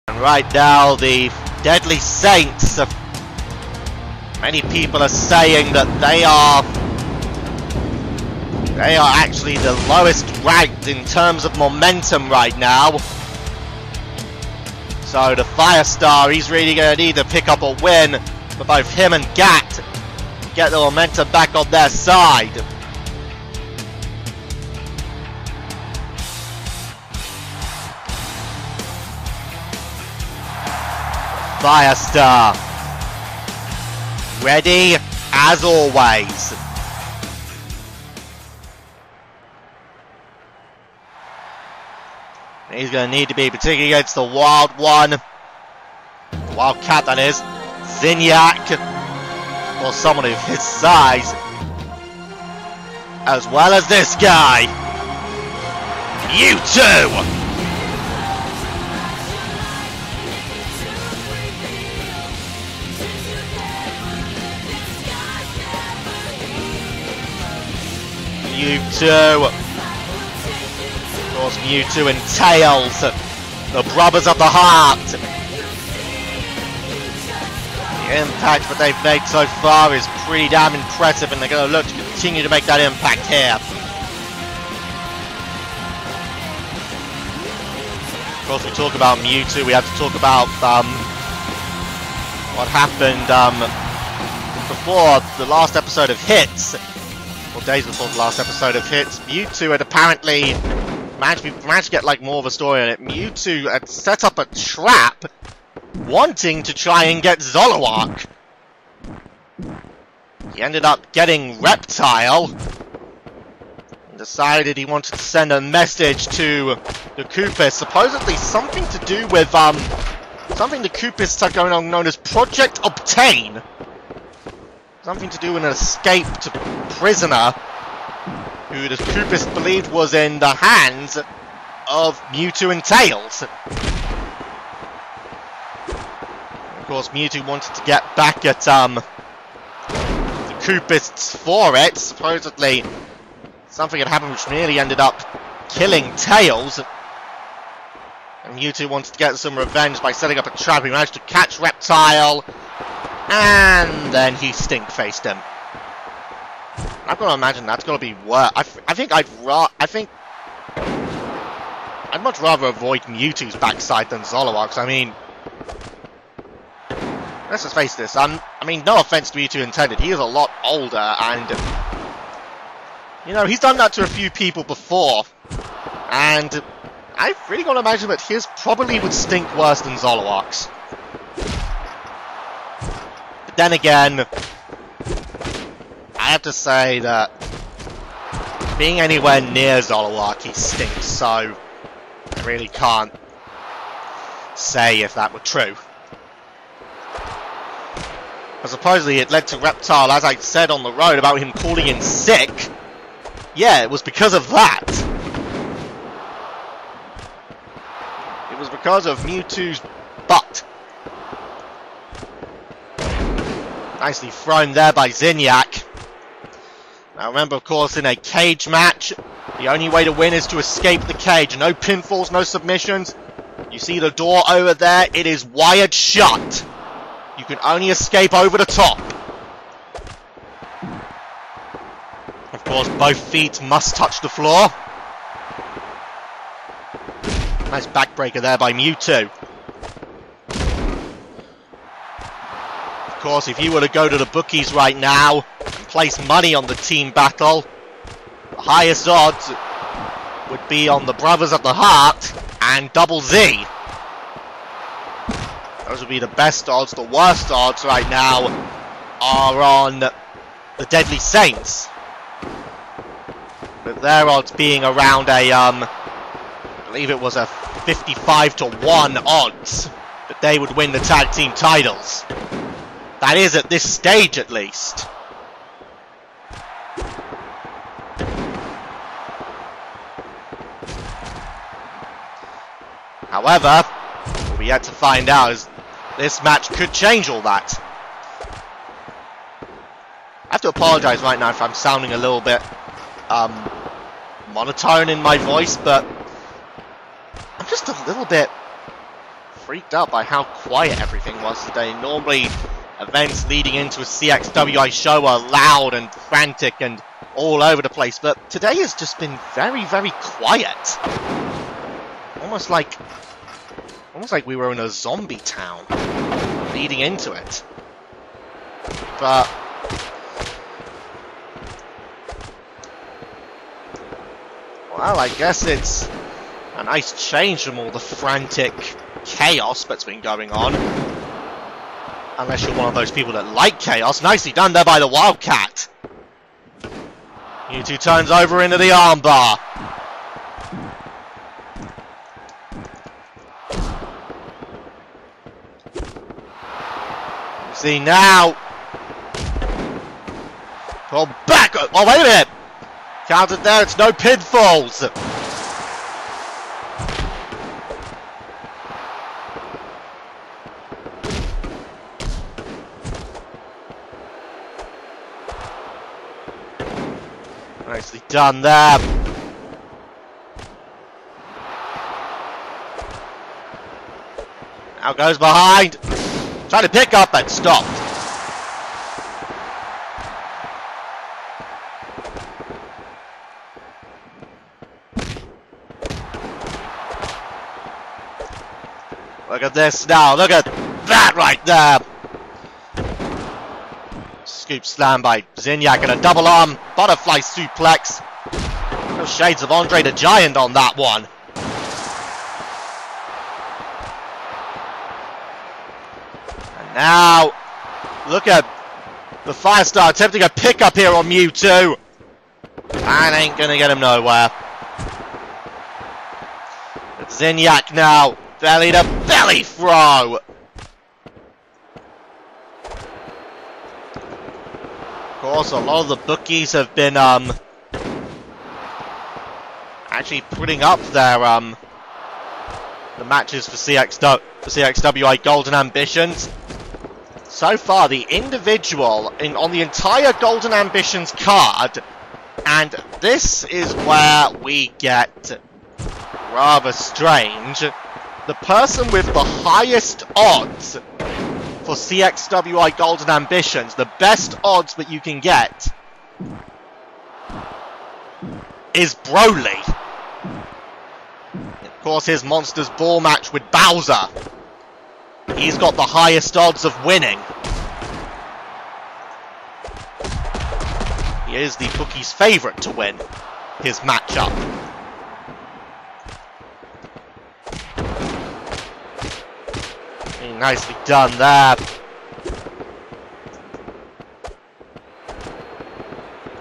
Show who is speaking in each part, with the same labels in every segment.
Speaker 1: And right now, the Deadly Saints, many people are saying that they are actually the lowest ranked in terms of momentum right now. So the Firestar, he's really going to need to pick up a win for both him and Gat to get the momentum back on their side. Firestar, ready as always. He's going to need to be, particularly against the Wild One. Wildcat, that is. Zinyak, or someone of his size. As well as this guy. Mewtwo! Mewtwo. Of course, Mewtwo and Tails, the brothers of the Hart. The impact that they've made so far is pretty damn impressive, and they're going to look to continue to make that impact here. Of course, we talk about Mewtwo, we have to talk about what happened before the last episode of Hits. Or days before the last episode of Hits. Mewtwo had apparently managed to get like more of a story on it. Mewtwo had set up a trap wanting to try and get Zoroark. He ended up getting Reptile and decided he wanted to send a message to the Koopas, supposedly something to do with something the Koopas are going on known as Project Obtain. Something to do with an escaped prisoner who the Koopas believed was in the hands of Mewtwo and Tails. Of course, Mewtwo wanted to get back at the Koopas for it. Supposedly, something had happened which nearly ended up killing Tails. And Mewtwo wanted to get some revenge by setting up a trap. He managed to catch Reptile, and then he stink-faced him. I've got to imagine that's going to be worse. I think I'd much rather avoid Mewtwo's backside than Zoroark's. I mean, let's just face this. I mean, no offense to Mewtwo intended. He is a lot older, and you know, he's done that to a few people before. And I've really got to imagine that his probably would stink worse than Zoroark's. But then again, I have to say that being anywhere near Zoroark, he stinks, so I really can't say if that were true. But supposedly it led to Reptile, as I said on the road, about him calling in sick. Yeah, it was because of that. It was because of Mewtwo's butt. Nicely thrown there by Zinyak. Now remember, of course, in a cage match, the only way to win is to escape the cage. No pinfalls, no submissions. You see the door over there? It is wired shut. You can only escape over the top. Of course, both feet must touch the floor. Nice backbreaker there by Mewtwo. Of course, if you were to go to the bookies right now and place money on the team battle, the highest odds would be on the Brothers of the Heart and Double Z. Those would be the best odds. The worst odds right now are on the Deadly Saints, with their odds being around a, I believe it was a 55-1 odds that they would win the tag team titles. That is at this stage, at least. However, what we yet to find out is this match could change all that. I have to apologise right now if I'm sounding a little bit monotone in my voice, but I'm just a little bit freaked out by how quiet everything was today. Normally, events leading into a CXWI show are loud and frantic and all over the place, but today has just been very, very quiet. Almost like we were in a zombie town leading into it. But well, I guess it's a nice change from all the frantic chaos that's been going on. Unless you're one of those people that like chaos. Nicely done there by the Wildcat. Mewtwo turns over into the armbar. See now. Pull back. Oh, wait a minute. Counted there. It's no pitfalls. Nicely done there. Now goes behind. Trying to pick up and stopped. Look at this now. Look at that right there. Scoop slam by Zinyak and a double arm butterfly suplex. No shades of Andre the Giant on that one. And now, look at the Firestar attempting a pickup here on Mewtwo. And ain't gonna get him nowhere. But Zinyak now, belly to belly throw. Of course, a lot of the bookies have been actually putting up their the matches for CXWI Golden Ambitions. So far, the individual on the entire Golden Ambitions card, and this is where we get rather strange. The person with the highest odds for CXWI Golden Ambitions, the best odds that you can get, is Broly. Of course, his Monsters Ball match with Bowser, he's got the highest odds of winning. He is the bookie's favourite to win his matchup. Nicely done there.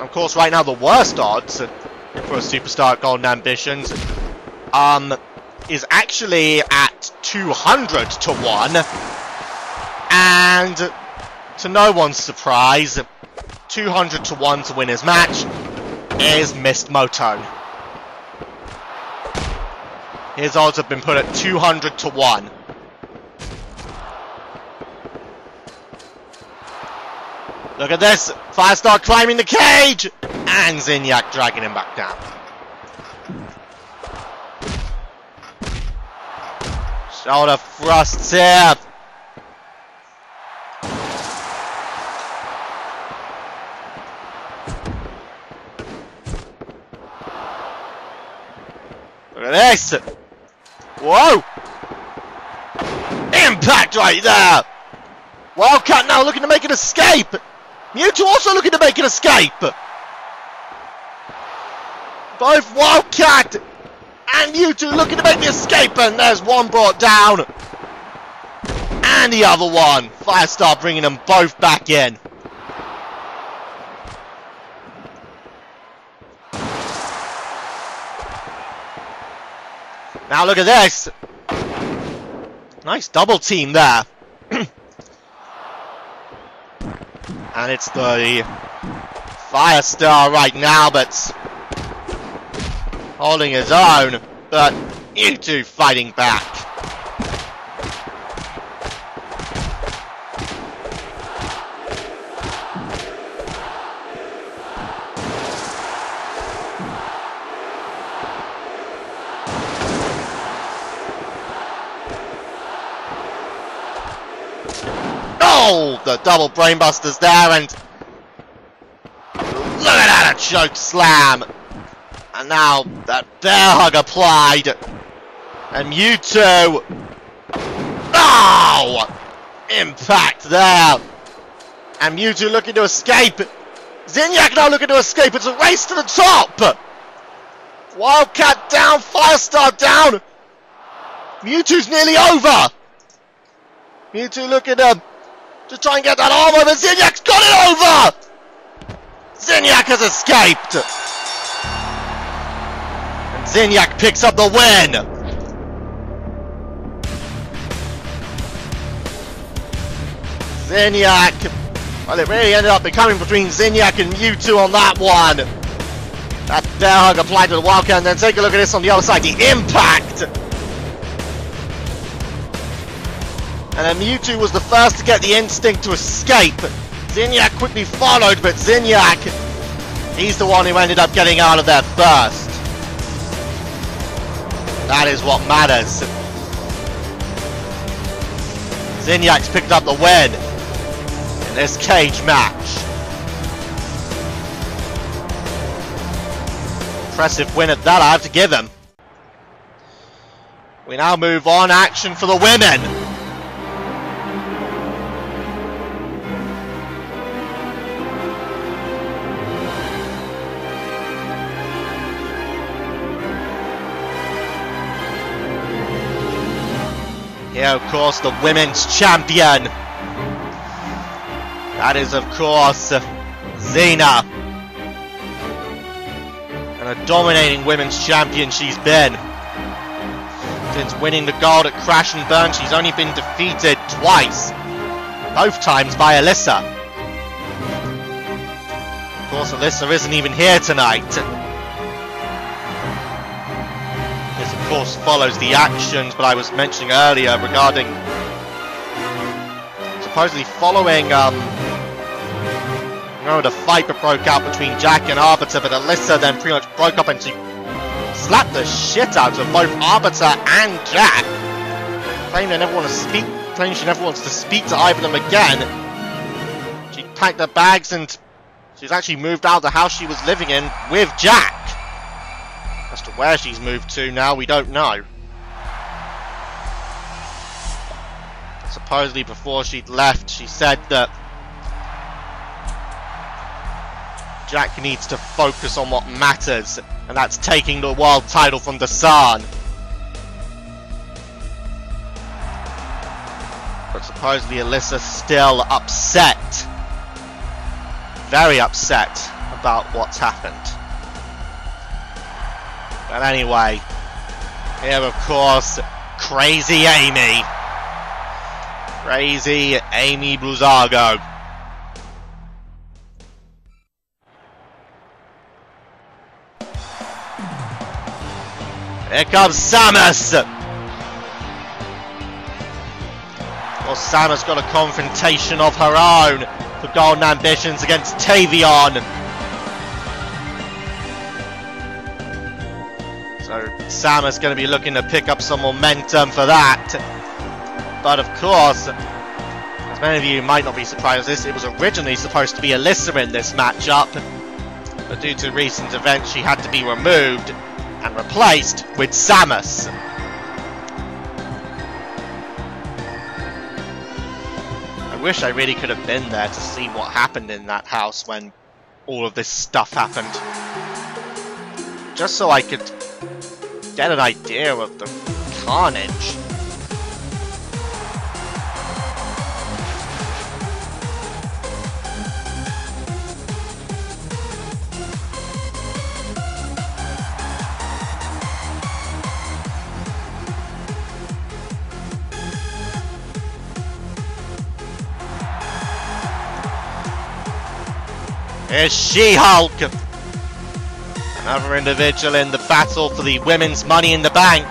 Speaker 1: Of course, right now the worst odds for a superstar at Golden Ambitions is actually at 200 to 1, and to no one's surprise, 200 to 1 to win his match is Mist Moto. His odds have been put at 200 to 1. Look at this! Firestar climbing the cage! And Zinyak dragging him back down. Shoulder thrusts here. Look at this! Whoa! Impact right there! Wildcat now looking to make an escape! Mewtwo also looking to make an escape! Both Wildcat and Mewtwo looking to make the escape, and there's one brought down. And the other one. Firestar bringing them both back in. Now look at this. Nice double team there. And it's the Firestar right now that's holding his own, but Mewtwo fighting back. Oh, the double brainbusters there, and look at that, a choke slam. And now that bear hug applied, and Mewtwo. Oh, impact there, and Mewtwo looking to escape. Zinyak now looking to escape. It's a race to the top. Wildcat down, Firestar down. Mewtwo's nearly over. Mewtwo looking to try and get that arm over. Zinyak's got it over. Zinyak has escaped. And Zinyak picks up the win. Zinyak. Well, it really ended up becoming between Zinyak and Mewtwo on that one. That bear hug applied to the Wildcat, and then take a look at this on the other side. The impact! And then Mewtwo was the first to get the instinct to escape. Zinyak quickly followed, but Zinyak, he's the one who ended up getting out of there first. That is what matters. Zinyak's picked up the win in this cage match. Impressive win at that, I have to give him. We now move on. Action for the women. Here, of course, the women's champion. That is, of course, Zeena. And a dominating women's champion she's been. Since winning the gold at Crash and Burn, she's only been defeated twice. Both times by Alyssa. Of course, Alyssa isn't even here tonight. This, of course, follows the actions that I was mentioning earlier regarding supposedly following the fight that broke out between Jack and Arbiter, but Alyssa then pretty much broke up and she slapped the shit out of both Arbiter and Jack. Claiming she never wants to speak to either of them again. She packed her bags and she's actually moved out of the house she was living in with Jack. As to where she's moved to now, we don't know. Supposedly before she'd left, she said that Jack needs to focus on what matters, and that's taking the world title from Dasan. But supposedly Alyssa's still upset. Very upset about what's happened. But anyway, here of course, Crazy Amy. Crazy Amy Buzago. Here comes Samus! Well, Samus got a confrontation of her own for Golden Ambitions against Tavion. So Samus going to be looking to pick up some momentum for that. But of course, as many of you might not be surprised, it was originally supposed to be Alyssa in this matchup. But due to recent events, she had to be removed and replaced with Samus. I wish I really could have been there to see what happened in that house when all of this stuff happened. Just so I could get an idea of the carnage. Here's She-Hulk! Another individual in the battle for the women's Money in the Bank.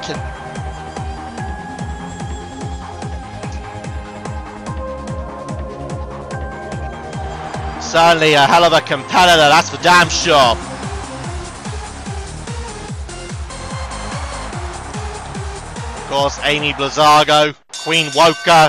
Speaker 1: Certainly a hell of a competitor, that's for damn sure. Of course, Amy Blazago, Queen Woka,